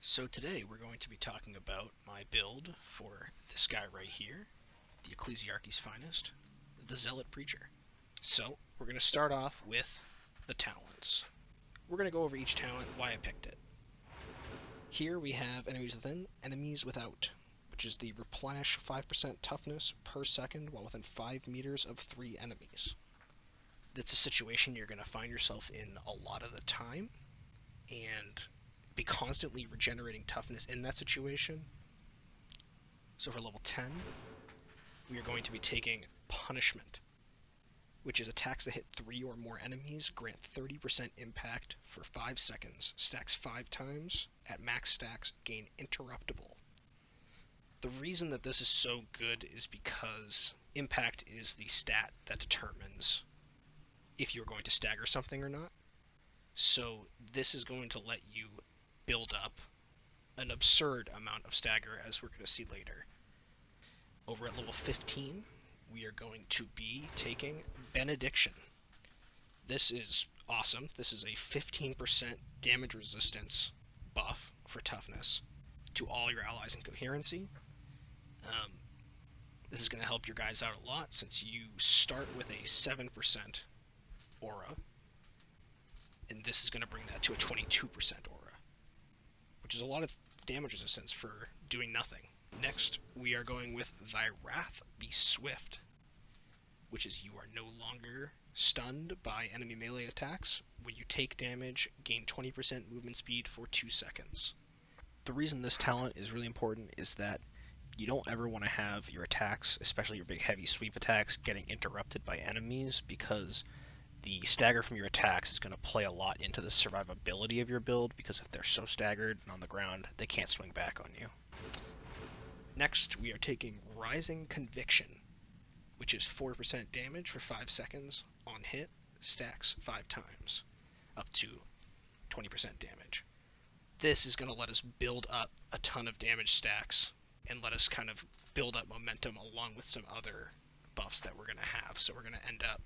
So today we're going to be talking about my build for this guy right here, the Ecclesiarchy's finest, the Zealot Preacher. So we're going to start off with the talents. We're going to go over each talent, why I picked it. Here we have enemies within, enemies without, which is the replenish 5% toughness per second while within 5 meters of 3 enemies. That's a situation you're going to find yourself in a lot of the time, and be constantly regenerating toughness in that situation. So for level 10, we are going to be taking Punishment, which is attacks that hit 3 or more enemies, grant 30% impact for 5 seconds, stacks 5 times, at max stacks, gain Interruptible. The reason that this is so good is because impact is the stat that determines if you're going to stagger something or not. So this is going to let you build up an absurd amount of stagger, as we're going to see later. Over at level 15, we are going to be taking Benediction. This is awesome. This is a 15% damage resistance buff for toughness to all your allies in coherency. This is going to help your guys out a lot since you start with a 7% aura, and this is going to bring that to a 22% aura, which is a lot of damage resistance for doing nothing. Next, we are going with Thy Wrath Be Swift, which is you are no longer stunned by enemy melee attacks. When you take damage, gain 20% movement speed for 2 seconds. The reason this talent is really important is that you don't ever want to have your attacks, especially your big heavy sweep attacks, getting interrupted by enemies, because the stagger from your attacks is going to play a lot into the survivability of your build, because if they're so staggered and on the ground, they can't swing back on you. Next, we are taking Rising Conviction, which is 4% damage for 5 seconds on hit, stacks 5 times, up to 20% damage. This is going to let us build up a ton of damage stacks and let us kind of build up momentum along with some other buffs that we're going to have. So we're going to end up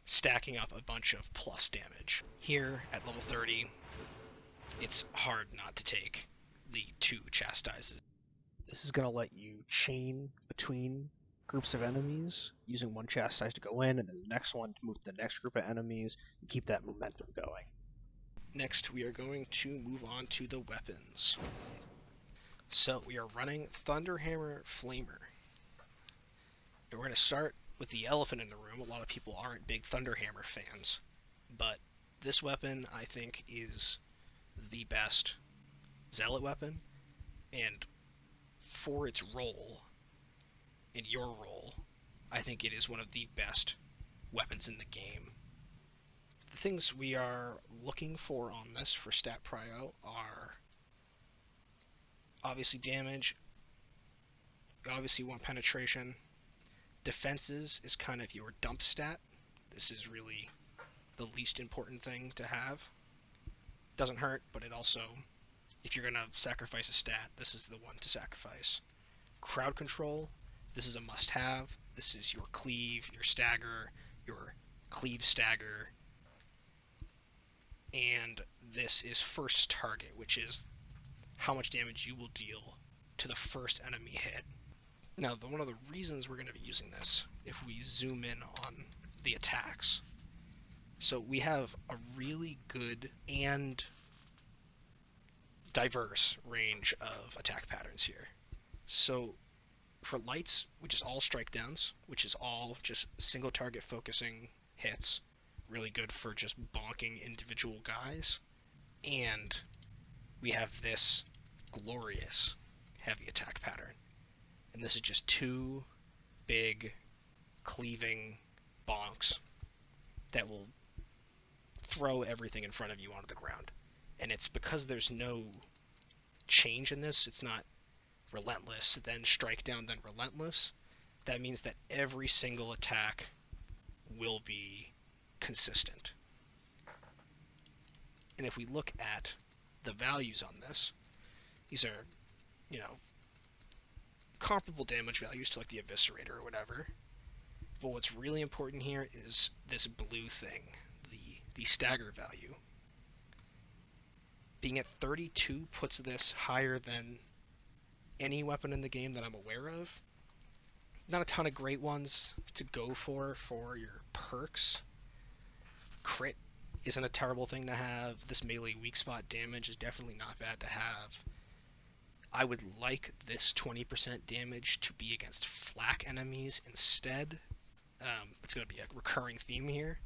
stacking up a bunch of plus damage. Here at level 30, it's hard not to take the 2 Chastises. This is going to let you chain between groups of enemies, using one Chastise to go in and then the next one to move to the next group of enemies and keep that momentum going. Next, we are going to move on to the weapons. So we are running Thunderhammer Flamer. And we're going to start with the elephant in the room. A lot of people aren't big Thunderhammer fans, but this weapon, I think, is the best Zealot weapon, and for its role, in your role, I think it is one of the best weapons in the game. The things we are looking for on this for stat prio are obviously damage, you obviously want penetration. Defenses is kind of your dump stat. This is really the least important thing to have. Doesn't hurt, but it also, if you're going to sacrifice a stat, this is the one to sacrifice. Crowd control, this is a must-have. This is your cleave, your stagger, your cleave stagger, and this is first target, which is how much damage you will deal to the first enemy hit. Now, one of the reasons we're going to be using this, if we zoom in on the attacks, so we have a really good and diverse range of attack patterns here. So for lights, which is all strike downs, which is all just single target focusing hits, really good for just bonking individual guys. And we have this glorious heavy attack pattern, and this is just 2 big cleaving bonks that will throw everything in front of you onto the ground. And it's because there's no change in this, it's not relentless, then strike down, then relentless. That means that every single attack will be consistent. And if we look at the values on this, these are, comparable damage values to like the Eviscerator or whatever. But what's really important here is this blue thing, the stagger value. Being at 32 puts this higher than any weapon in the game that I'm aware of. Not a ton of great ones to go for your perks. Crit isn't a terrible thing to have. This melee weak spot damage is definitely not bad to have. I would like this 20% damage to be against flak enemies instead. It's going to be a recurring theme here.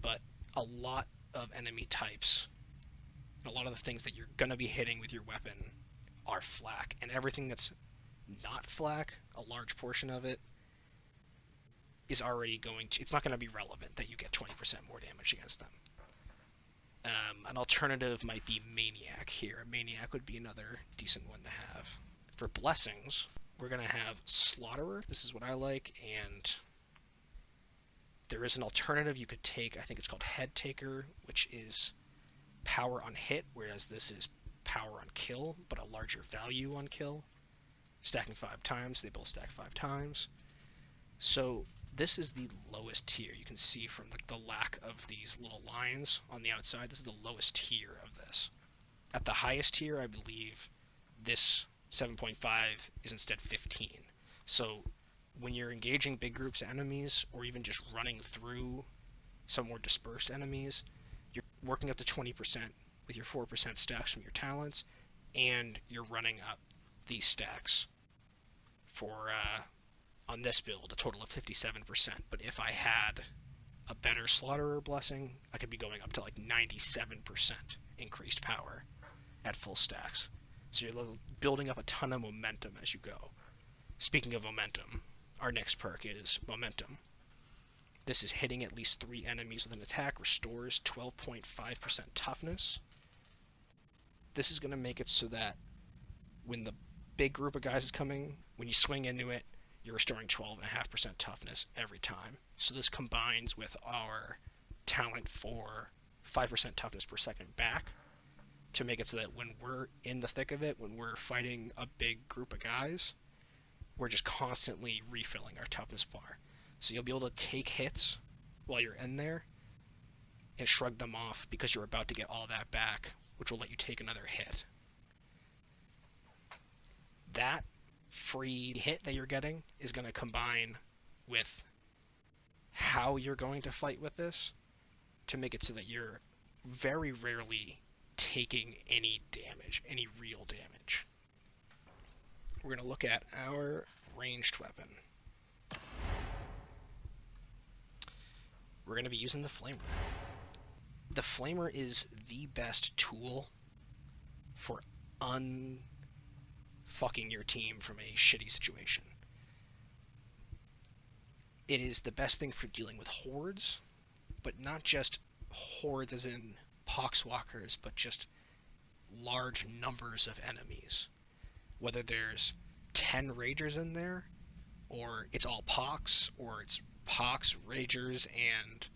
But a lot of enemy types, a lot of the things that you're going to be hitting with your weapon are flak. And everything that's not flak, a large portion of it, is already going to... It's not going to be relevant that you get 20% more damage against them. An alternative might be Maniac here. Maniac would be another decent one to have. For blessings, we're going to have Slaughterer. This is what I like, and there is an alternative you could take. I think it's called Head Taker, which is power on hit, whereas this is power on kill, but a larger value on kill. Stacking 5 times. They both stack 5 times. So this is the lowest tier. You can see from the lack of these little lines on the outside, this is the lowest tier of this. At the highest tier, I believe this 7.5 is instead 15. So when you're engaging big groups of enemies, or even just running through some more dispersed enemies, you're working up to 20% with your 4% stacks from your talents, and you're running up these stacks for... on this build, a total of 57%, but if I had a better Slaughterer blessing, I could be going up to like 97% increased power at full stacks. So you're building up a ton of momentum as you go. Speaking of momentum, our next perk is Momentum. This is hitting at least 3 enemies with an attack, restores 12.5% toughness. This is going to make it so that when the big group of guys is coming, when you swing into it, you're restoring 12.5% toughness every time. So this combines with our talent for 5% toughness per second back to make it so that when we're in the thick of it, when we're fighting a big group of guys, we're just constantly refilling our toughness bar. So you'll be able to take hits while you're in there and shrug them off because you're about to get all that back, which will let you take another hit. That free hit that you're getting is going to combine with how you're going to fight with this to make it so that you're very rarely taking any damage, any real damage. We're going to look at our ranged weapon. We're going to be using the Flamer. The Flamer is the best tool for fucking your team from a shitty situation. It is the best thing for dealing with hordes, but not just hordes as in poxwalkers, but just large numbers of enemies. Whether there's 10 ragers in there, or it's all pox, or it's pox, ragers, and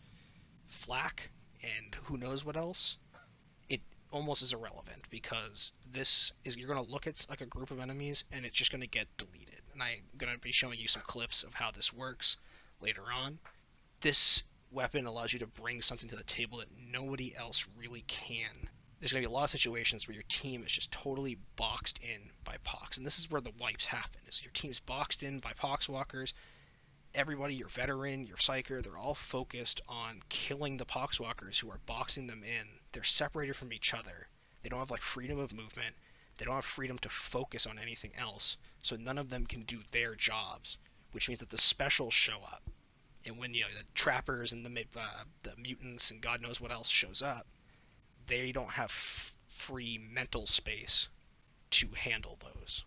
flak, and who knows what else, it almost is irrelevant, because this is, you're going to look at like a group of enemies and it's just going to get deleted. And I'm going to be showing you some clips of how this works later on. This weapon allows you to bring something to the table that nobody else really can. There's going to be a lot of situations where your team is just totally boxed in by pox, and this is where the wipes happen, is your team's boxed in by poxwalkers. Everybody, your veteran, your psyker, they're all focused on killing the poxwalkers who are boxing them in. They're separated from each other. They don't have like freedom of movement. They don't have freedom to focus on anything else. So none of them can do their jobs, which means that the specials show up. And when the trappers and the mutants and God knows what else shows up, they don't have free mental space to handle those.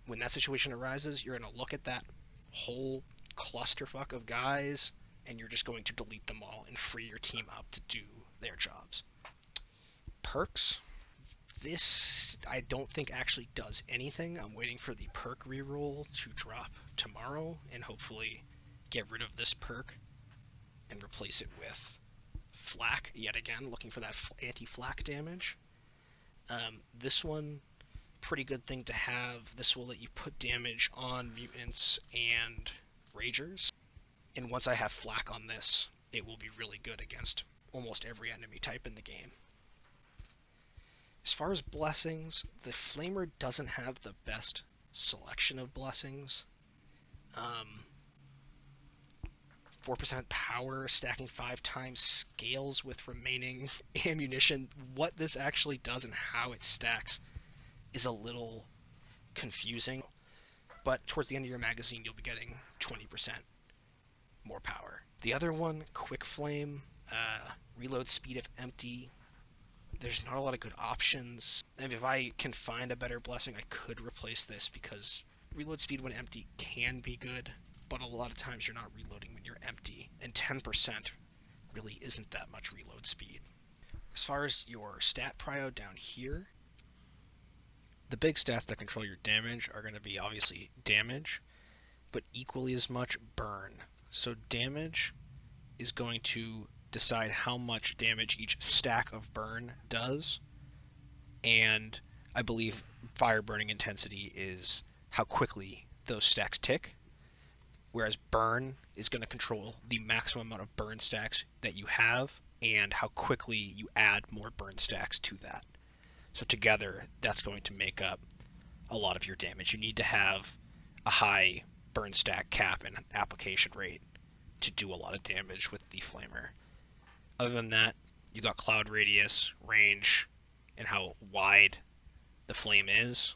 When that situation arises, you're going to look at that whole clusterfuck of guys, and you're just going to delete them all and free your team up to do their jobs. Perks. This, I don't think actually does anything. I'm waiting for the perk reroll to drop tomorrow, and hopefully get rid of this perk and replace it with flak, yet again, looking for that anti-flak damage. This one, pretty good thing to have. This will let you put damage on mutants and ragers, and once I have flak on this, it will be really good against almost every enemy type in the game. As far as blessings, the Flamer doesn't have the best selection of blessings. 4% power, stacking 5 times, scales with remaining ammunition. What this actually does and how it stacks is a little confusing, but towards the end of your magazine you'll be getting 20% more power. The other one, Quick Flame, reload speed if empty. There's not a lot of good options. And if I can find a better blessing, I could replace this, because reload speed when empty can be good, but a lot of times you're not reloading when you're empty, and 10% really isn't that much reload speed. As far as your stat prio down here, the big stats that control your damage are going to be obviously damage, but equally as much burn. So damage is going to decide how much damage each stack of burn does, and I believe fire burning intensity is how quickly those stacks tick, whereas burn is going to control the maximum amount of burn stacks that you have and how quickly you add more burn stacks to that. So together, that's going to make up a lot of your damage. You need to have a high burn stack cap and application rate to do a lot of damage with the Flamer. Other than that, you got cloud radius, range, and how wide the flame is.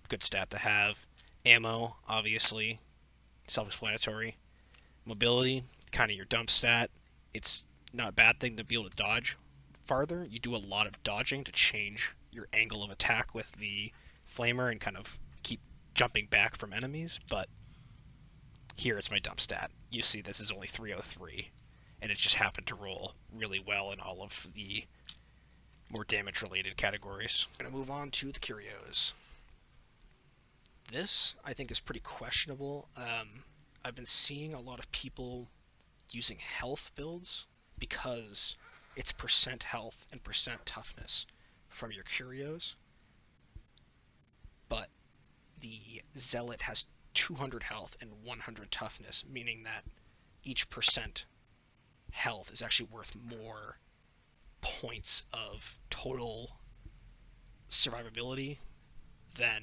Good stat to have. Ammo, obviously, self-explanatory. Mobility, kind of your dump stat. It's not a bad thing to be able to dodge farther. You do a lot of dodging to change your angle of attack with the Flamer and kind of keep jumping back from enemies, but here it's my dump stat. You see this is only 303, and it just happened to roll really well in all of the more damage-related categories. I'm going to move on to the Curios. This, I think, is pretty questionable. I've been seeing a lot of people using health builds because it's percent health and percent toughness from your Curios, but the Zealot has 200 health and 100 toughness, meaning that each percent health is actually worth more points of total survivability than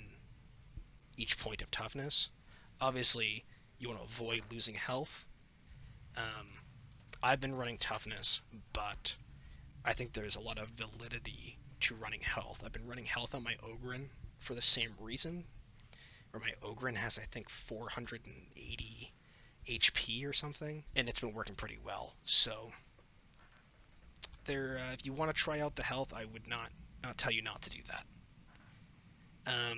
each point of toughness. Obviously, you want to avoid losing health. I've been running toughness, but I think there's a lot of validity to running health. I've been running health on my Ogryn for the same reason, where my Ogryn has, I think, 480 HP or something, and it's been working pretty well. So if you want to try out the health, I would not tell you not to do that.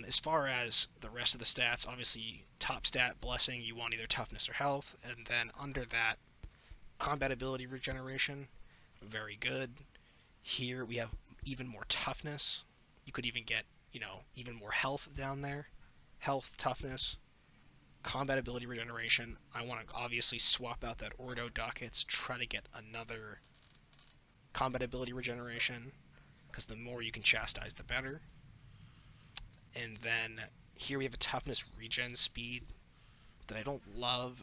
As far as the rest of the stats, obviously top stat, blessing, you want either toughness or health, and then under that, combat ability regeneration, very good. Here we have even more toughness. You could even get, even more health down there. Health, toughness, combat ability regeneration. I want to obviously swap out that Ordo Dockets, try to get another combat ability regeneration, because the more you can chastise, the better. And then here we have a toughness regen speed that I don't love.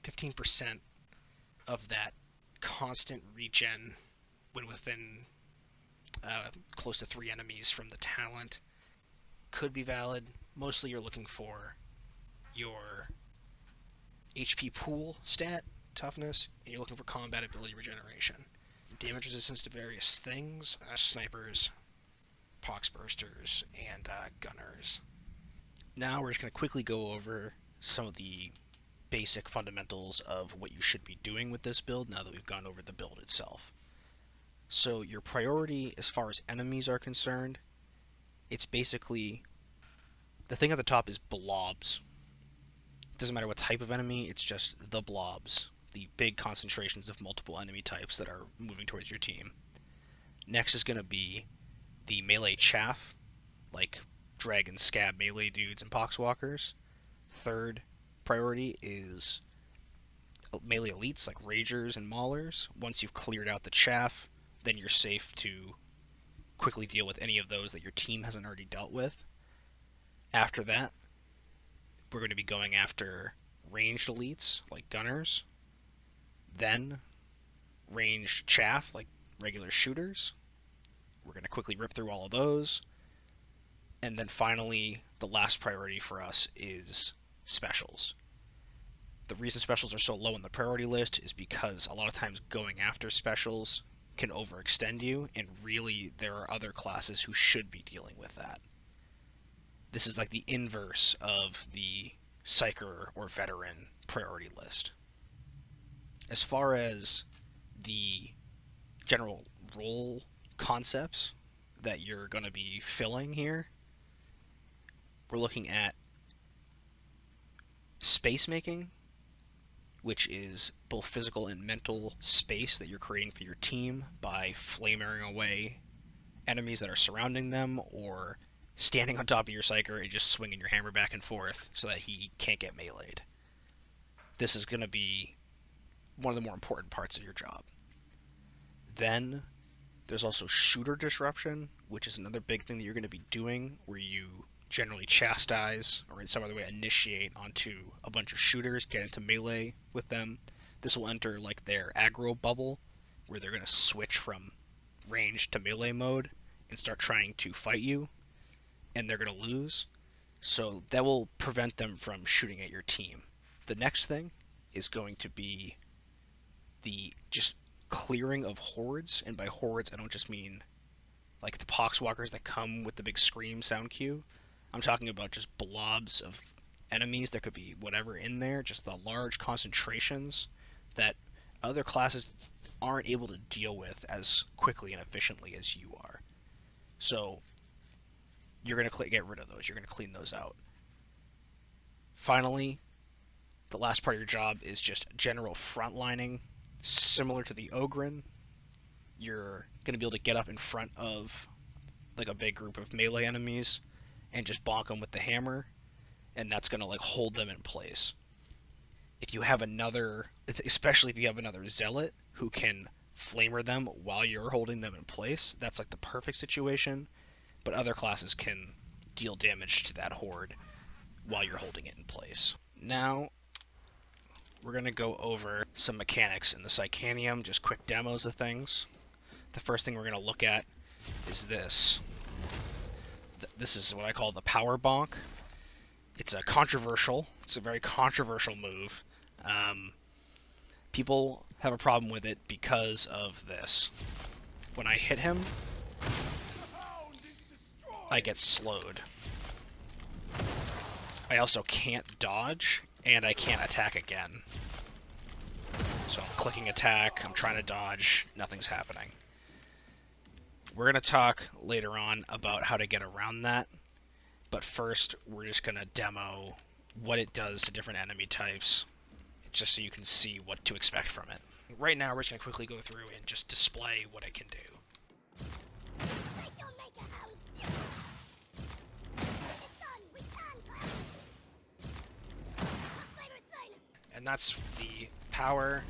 15% of that constant regen when within close to 3 enemies from the talent could be valid. Mostly you're looking for your HP pool stat, toughness, and you're looking for combat ability regeneration. Damage resistance to various things, snipers, poxbursters, and gunners. Now we're just going to quickly go over some of the basic fundamentals of what you should be doing with this build now that we've gone over the build itself. So your priority as far as enemies are concerned, it's basically, the thing at the top is blobs. It doesn't matter what type of enemy, it's just the blobs, the big concentrations of multiple enemy types that are moving towards your team. Next is going to be the melee chaff, like dragon scab melee dudes and poxwalkers. Third priority is melee elites like ragers and maulers. Once you've cleared out the chaff, then you're safe to quickly deal with any of those that your team hasn't already dealt with. After that, we're going to be going after ranged elites like gunners. Then ranged chaff, like regular shooters. We're going to quickly rip through all of those. And then finally, the last priority for us is specials. The reason specials are so low on the priority list is because a lot of times going after specials can overextend you, and really there are other classes who should be dealing with that. This is like the inverse of the Psyker or Veteran priority list. As far as the general role concepts that you're going to be filling here, we're looking at space making, which is both physical and mental space that you're creating for your team by flaming away enemies that are surrounding them, or standing on top of your Psyker and just swinging your hammer back and forth so that he can't get meleeed. This is going to be one of the more important parts of your job. Then there's also shooter disruption, which is another big thing that you're going to be doing, where you generally chastise or in some other way initiate onto a bunch of shooters, get into melee with them. This will enter like their aggro bubble, where they're going to switch from range to melee mode and start trying to fight you, and they're going to lose. So that will prevent them from shooting at your team. The next thing is going to be the just clearing of hordes, and by hordes I don't just mean like the poxwalkers that come with the big scream sound cue. I'm talking about just blobs of enemies. There could be whatever in there, just the large concentrations that other classes aren't able to deal with as quickly and efficiently as you are. So you're going to get rid of those. You're going to clean those out. Finally, the last part of your job is just general frontlining. Similar to the Ogren, you're going to be able to get up in front of like a big group of melee enemies and just bonk them with the hammer, and that's going to like hold them in place. If you have another, especially if you have another Zealot who can flamer them while you're holding them in place, that's like the perfect situation. But other classes can deal damage to that horde while you're holding it in place. Now we're going to go over some mechanics in the Psychanium, just quick demos of things. The first thing we're going to look at is this. This is what I call the PowerBonk. It's a very controversial move. People have a problem with it because of this. When I hit him, I get slowed. I also can't dodge, and I can't attack again. So I'm clicking attack, I'm trying to dodge, nothing's happening. We're going to talk later on about how to get around that, but first we're just going to demo what it does to different enemy types, just so you can see what to expect from it. Right now we're just going to quickly go through and just display what it can do. And that's the power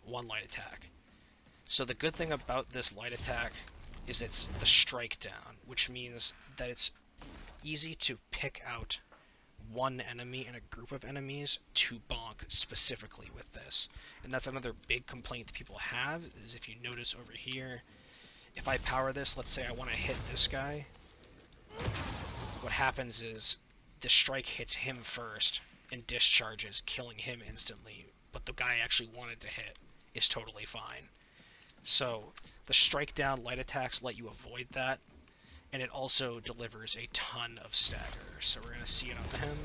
1 light attack. So the good thing about this light attack is it's the strike down, which means that it's easy to pick out one enemy in a group of enemies to bonk specifically with this. And that's another big complaint that people have, is if you notice over here, if I power this, let's say I want to hit this guy, what happens is the strike hits him first and discharges, killing him instantly, but the guy I actually wanted to hit is totally fine. So the strike down light attacks let you avoid that, and it also delivers a ton of stagger. So we're going to see it on him.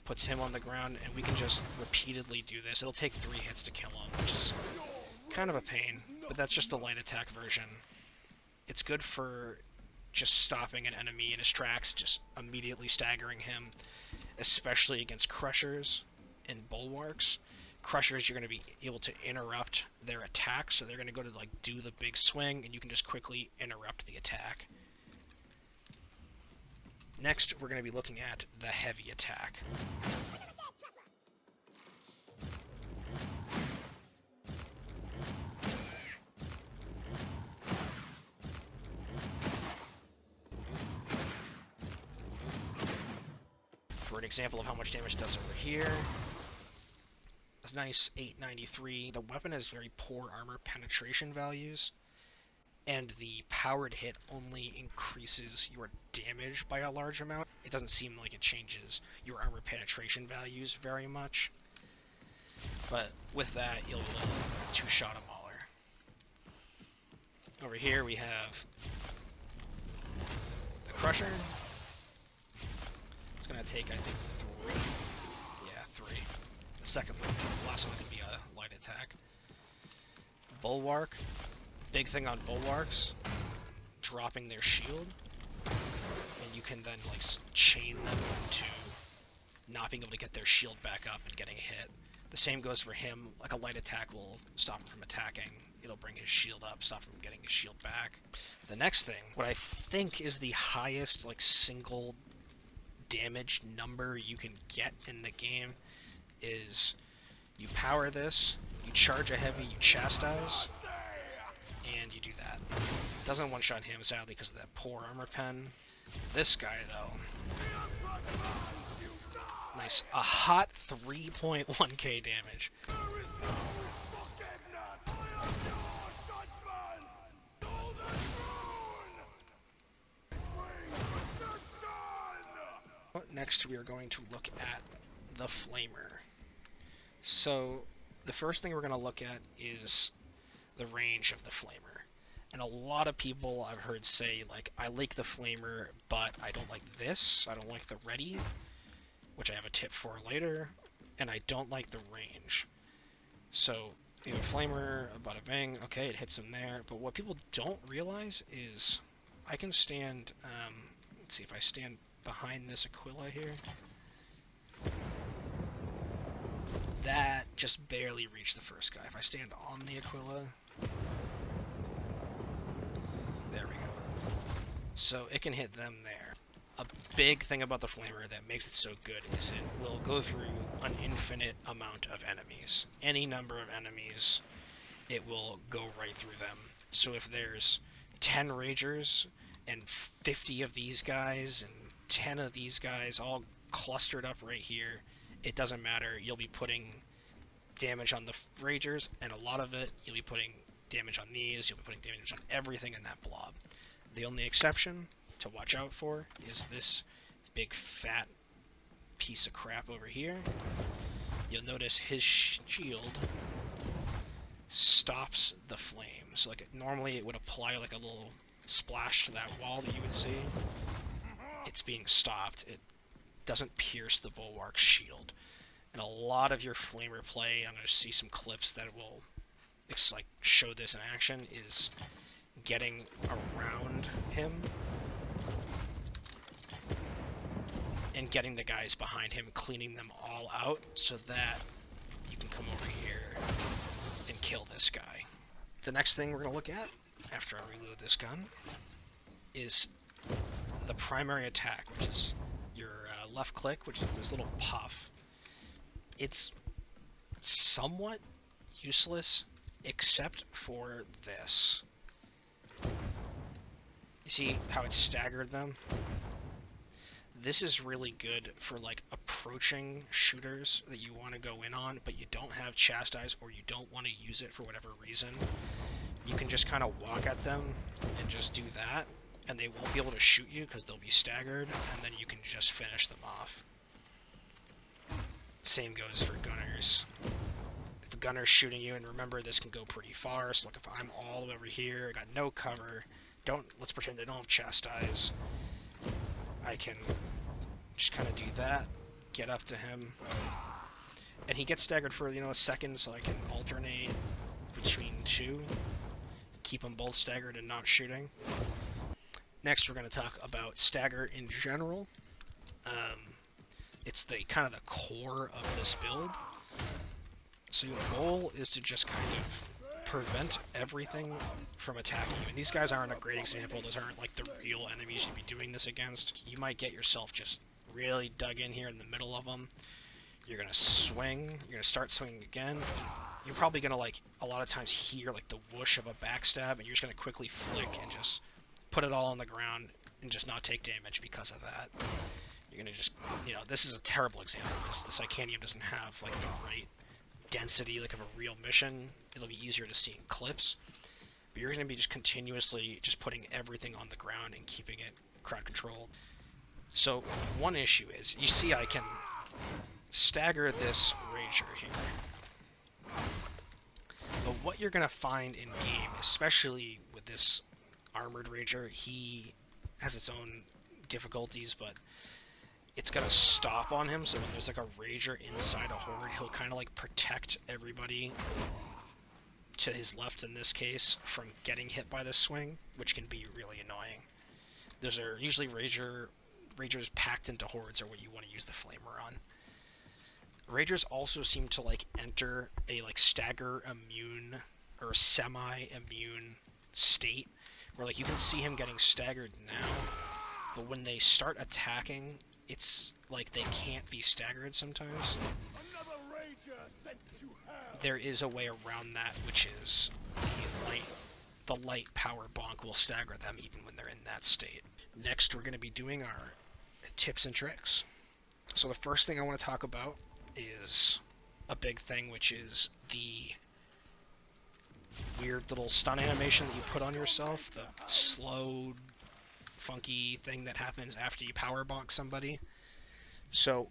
Puts him on the ground, and we can just repeatedly do this. It'll take 3 hits to kill him, which is kind of a pain, but that's just the light attack version. It's good for just stopping an enemy in his tracks, just immediately staggering him, especially against crushers and bulwarks. Crushers, you're going to be able to interrupt their attack, so they're going to go to like do the big swing, and you can just quickly interrupt the attack. Next, we're going to be looking at the heavy attack. For an example of how much damage it does over here, nice 893. The weapon has very poor armor penetration values, and the powered hit only increases your damage by a large amount. It doesn't seem like it changes your armor penetration values very much. But with that, you'll be able to two-shot a mauler. Over here we have the Crusher. It's going to take, I think, 3. Yeah, 3. The second one, the last one can be a light attack. Bulwark. Big thing on Bulwarks, dropping their shield. And you can then, like, chain them to not being able to get their shield back up and getting hit. The same goes for him. Like, a light attack will stop him from attacking. It'll bring his shield up, stop him from getting his shield back. The next thing, what I think is the highest, like, single damage number you can get in the game, is you power this, you charge a heavy, you chastise, and you do that. Doesn't one-shot him, sadly, because of that poor armor pen. This guy, though, nice. A hot 3.1k damage. Next, we are going to look at the Flamer. So, the first thing we're going to look at is the range of the Flamer. And a lot of people I've heard say, like, I like the Flamer, but I don't like this. I don't like the ready, which I have a tip for later, and I don't like the range. So, you have a Flamer, a bada bang, okay, it hits him there, but what people don't realize is I can stand, let's see, if I stand behind this Aquila here, that just barely reached the first guy. If I stand on the Aquila, there we go. So it can hit them there. A big thing about the Flamer that makes it so good is it will go through an infinite amount of enemies. Any number of enemies, it will go right through them. So if there's 10 Ragers and 50 of these guys and 10 of these guys all clustered up right here, it doesn't matter. You'll be putting damage on the Ragers, and a lot of it, you'll be putting damage on these, you'll be putting damage on everything in that blob. The only exception to watch out for is this big fat piece of crap over here. You'll notice his shield stops the flame. So like normally it would apply like a little splash to that wall that you would see. It's being stopped. It doesn't pierce the Bulwark shield. And a lot of your Flamer play, I'm going to see some clips that will like show this in action, is getting around him and getting the guys behind him, cleaning them all out so that you can come over here and kill this guy. The next thing we're going to look at, after I reload this gun, is the primary attack, which is your left click, which is this little puff. It's somewhat useless, except for this. You see how it staggered them? This is really good for like approaching shooters that you want to go in on, but you don't have Chastise or you don't want to use it for whatever reason. You can just kind of walk at them and just do that, and they won't be able to shoot you because they'll be staggered, and then you can just finish them off. Same goes for gunners. If a gunner's shooting you, and remember this can go pretty far, so like if I'm all the way over here, I got no cover, let's pretend I don't have Chastise. I can just kind of do that, get up to him, and he gets staggered for, a second, so I can alternate between two, keep them both staggered and not shooting. Next, we're going to talk about stagger in general. It's the kind of the core of this build. So your goal is to just kind of prevent everything from attacking you. And these guys aren't a great example. Those aren't like the real enemies you'd be doing this against. You might get yourself just really dug in here in the middle of them. You're going to swing. You're going to start swinging again. You're probably going to, like, a lot of times hear, like, the whoosh of a backstab, and you're just going to quickly flick and just put it all on the ground and just not take damage because of that. You're going to just, this is a terrible example because the Icanium doesn't have, like, the right density like of a real mission, it'll be easier to see in clips. But you're going to be just continuously just putting everything on the ground and keeping it crowd controlled. So one issue is, you see I can stagger this Rager here. But what you're going to find in game, especially with this armored Rager, he has its own difficulties, but it's going to stop on him. So when there's like a Rager inside a horde, he'll kind of like protect everybody to his left in this case from getting hit by this swing, which can be really annoying. Those are usually Ragers packed into hordes are what you want to use the flamer on. Ragers also seem to like enter a like stagger immune or semi-immune state where like you can see him getting staggered now, but when they start attacking, it's like they can't be staggered sometimes. There is a way around that, which is the light power bonk will stagger them even when they're in that state. Next, we're going to be doing our tips and tricks. So the first thing I want to talk about is a big thing, which is the weird little stun animation that you put on yourself, the slow, funky thing that happens after you power bonk somebody. So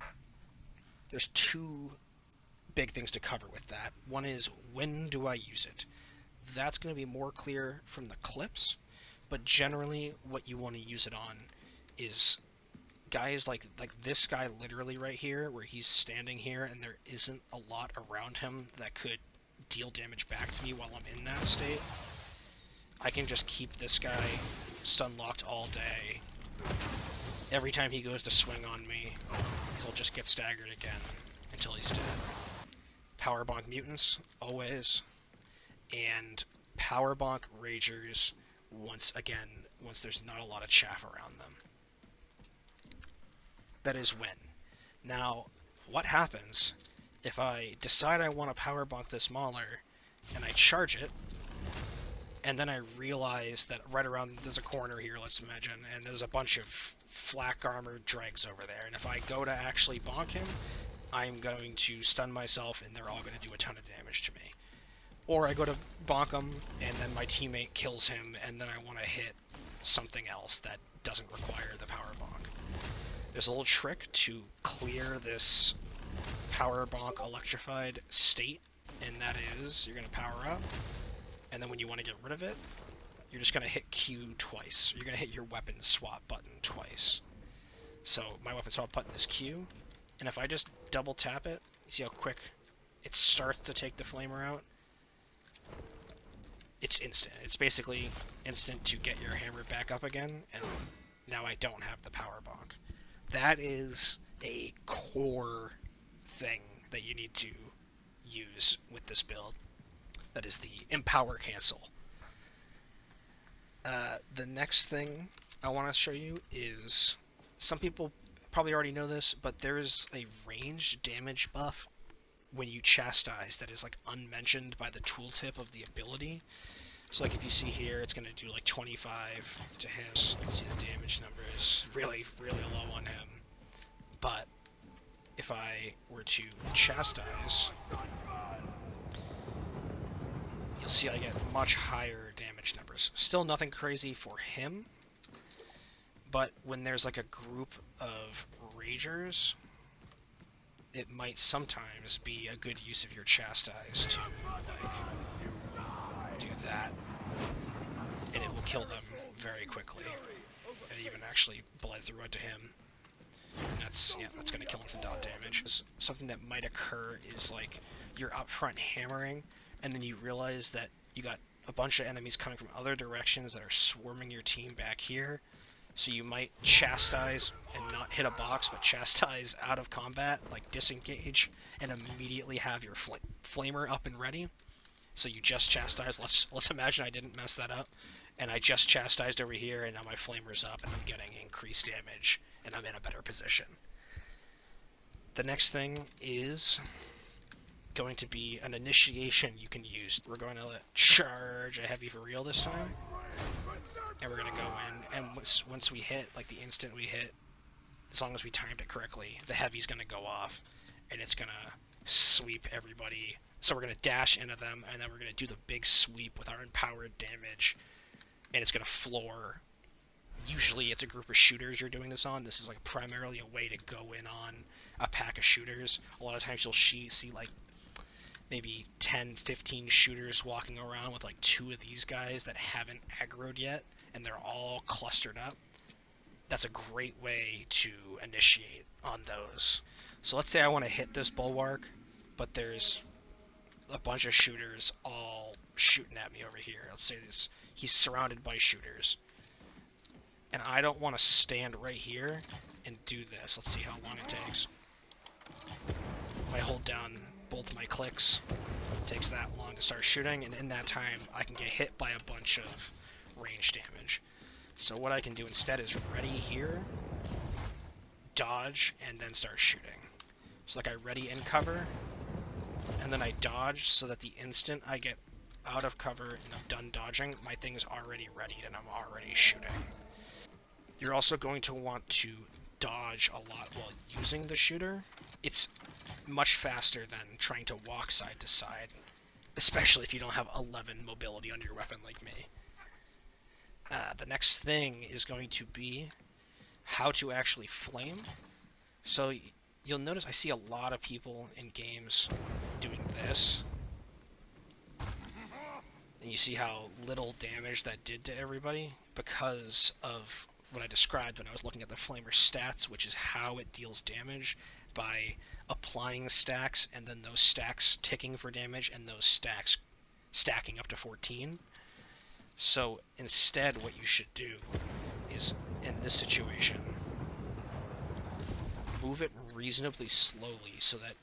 there's two big things to cover with that. One is, when do I use it? That's going to be more clear from the clips, but generally what you want to use it on is guys like this guy literally right here, where he's standing here and there isn't a lot around him that could deal damage back to me while I'm in that state. I can just keep this guy stun locked all day. Every time he goes to swing on me, he'll just get staggered again until he's dead. Power bonk mutants, always. And power bonk Ragers once there's not a lot of chaff around them. That is when. Now, what happens if I decide I want to power bonk this Mauler and I charge it, and then I realize that right around there's a corner here, let's imagine, and there's a bunch of flak armored dregs over there, and if I go to actually bonk him, I'm going to stun myself and they're all going to do a ton of damage to me. Or I go to bonk him and then my teammate kills him and then I want to hit something else that doesn't require the power bonk. There's a little trick to clear this power bonk electrified state, and that is you're going to power up, and then when you want to get rid of it, you're just going to hit Q twice. You're going to hit your weapon swap button twice. So my weapon swap button is Q, and if I just double tap it, you see how quick it starts to take the flamer out? It's instant. It's basically instant to get your hammer back up again, and now I don't have the power bonk. That is a core thing that you need to use with this build. That is the Empower Cancel. The next thing I want to show you is, some people probably already know this, but there's a ranged damage buff when you Chastise that is like unmentioned by the tooltip of the ability. So like if you see here, it's going to do like 25 to him. You can see the damage numbers really, really low on him. But if I were to Chastise, you'll see I get much higher damage numbers. Still nothing crazy for him, but when there's like a group of Ragers, it might sometimes be a good use of your Chastise to like do that, and it will kill them very quickly. And even actually bled through it to him. And that's going to kill him from dot damage. Something that might occur is like you're up front hammering, and then you realize that you got a bunch of enemies coming from other directions that are swarming your team back here. So you might Chastise and not hit a box, but Chastise out of combat, like disengage, and immediately have your flamer up and ready. So you just Chastise. Let's imagine I didn't mess that up, and I just Chastised over here, and now my flamer's up, and I'm getting increased damage, and I'm in a better position. The next thing is going to be an initiation you can use. We're going to charge a heavy for real this time, and we're going to go in, and once we hit, like the instant we hit, as long as we timed it correctly, the heavy's going to go off, and it's going to sweep everybody So we're going to dash into them, and then we're going to do the big sweep with our empowered damage, and it's going to floor. Usually it's a group of shooters you're doing this on. This is like primarily a way to go in on a pack of shooters. A lot of times you'll see like maybe 10, 15 shooters walking around with like 2 of these guys that haven't aggroed yet, and they're all clustered up. That's a great way to initiate on those. So let's say I want to hit this bulwark, but there's a bunch of shooters all shooting at me over here. Let's say he's surrounded by shooters. And I don't want to stand right here and do this. Let's see how long it takes. If I hold down both my clicks, it takes that long to start shooting, and in that time I can get hit by a bunch of range damage. So what I can do instead is ready here, dodge, and then start shooting. So like I ready in cover, and then I dodge so that the instant I get out of cover and I'm done dodging, my thing is already readied and I'm already shooting. You're also going to want to dodge a lot while using the shooter. It's much faster than trying to walk side to side, especially if you don't have 11 mobility on your weapon like me. The next thing is going to be how to actually flame. So you'll notice I see a lot of people in games doing this. And you see how little damage that did to everybody because of what I described when I was looking at the flamer stats, which is how it deals damage by applying stacks and then those stacks ticking for damage and those stacks stacking up to 14. So instead what you should do is, in this situation, move it reasonably slowly so that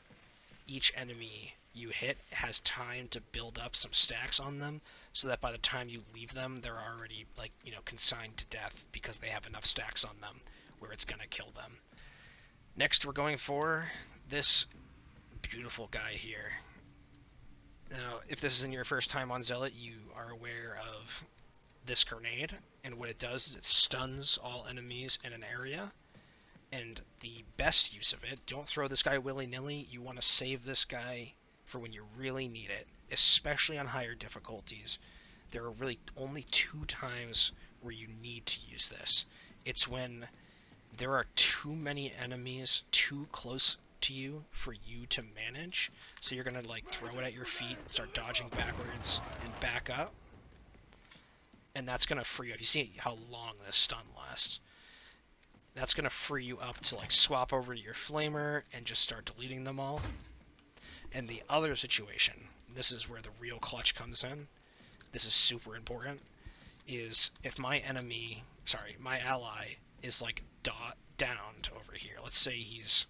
each enemy you hit has time to build up some stacks on them, so that by the time you leave them, they're already, like, you know, consigned to death because they have enough stacks on them where it's gonna kill them. Next, we're going for this beautiful guy here. Now, if this isn't your first time on Zealot, you are aware of this grenade, and what it does is it stuns all enemies in an area. And the best use of it, don't throw this guy willy-nilly, you want to save this guy for when you really need it, especially on higher difficulties. There are really only 2 times where you need to use this. It's when there are too many enemies too close to you for you to manage, so you're gonna like throw it at your feet, start dodging backwards, and back up. And that's gonna free you up. You see how long this stun lasts. That's going to free you up to like swap over to your flamer and just start deleting them all. And the other situation, this is where the real clutch comes in, this is super important, is if my ally is like downed over here. Let's say he's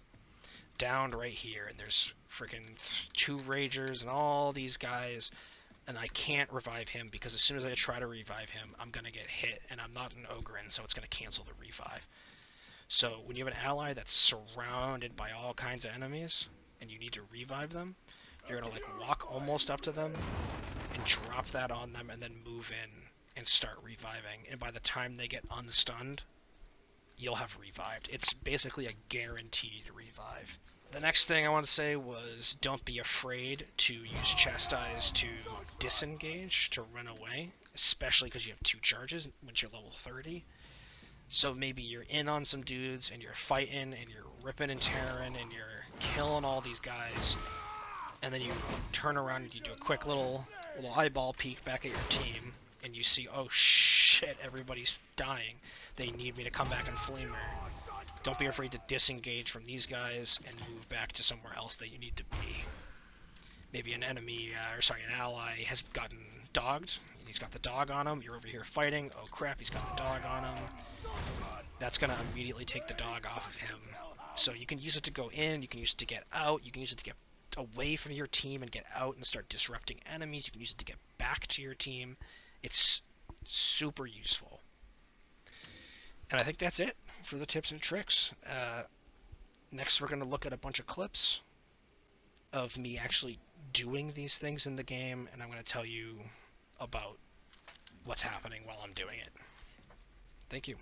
downed right here and there's freaking 2 ragers and all these guys, and I can't revive him because as soon as I try to revive him, I'm going to get hit, and I'm not an Ogren, so it's going to cancel the revive. So when you have an ally that's surrounded by all kinds of enemies and you need to revive them, you're going to like walk almost up to them and drop that on them and then move in and start reviving. And by the time they get unstunned, you'll have revived. It's basically a guaranteed revive. The next thing I want to say was don't be afraid to use Chastise to disengage, to run away, especially because you have 2 charges once you're level 30. So maybe you're in on some dudes, and you're fighting, and you're ripping and tearing, and you're killing all these guys, and then you turn around and you do a quick little eyeball peek back at your team, and you see, oh shit, everybody's dying. They need me to come back and flamer. Don't be afraid to disengage from these guys and move back to somewhere else that you need to be. Maybe an ally has gotten dogged, and he's got the dog on him. You're over here fighting. Oh crap, he's got the dog on him. That's going to immediately take the dog off of him. So you can use it to go in, you can use it to get out, you can use it to get away from your team and get out and start disrupting enemies, you can use it to get back to your team. It's super useful. And I think that's it for the tips and tricks. Next we're going to look at a bunch of clips of me actually doing these things in the game, and I'm going to tell you about what's happening while I'm doing it. Thank you.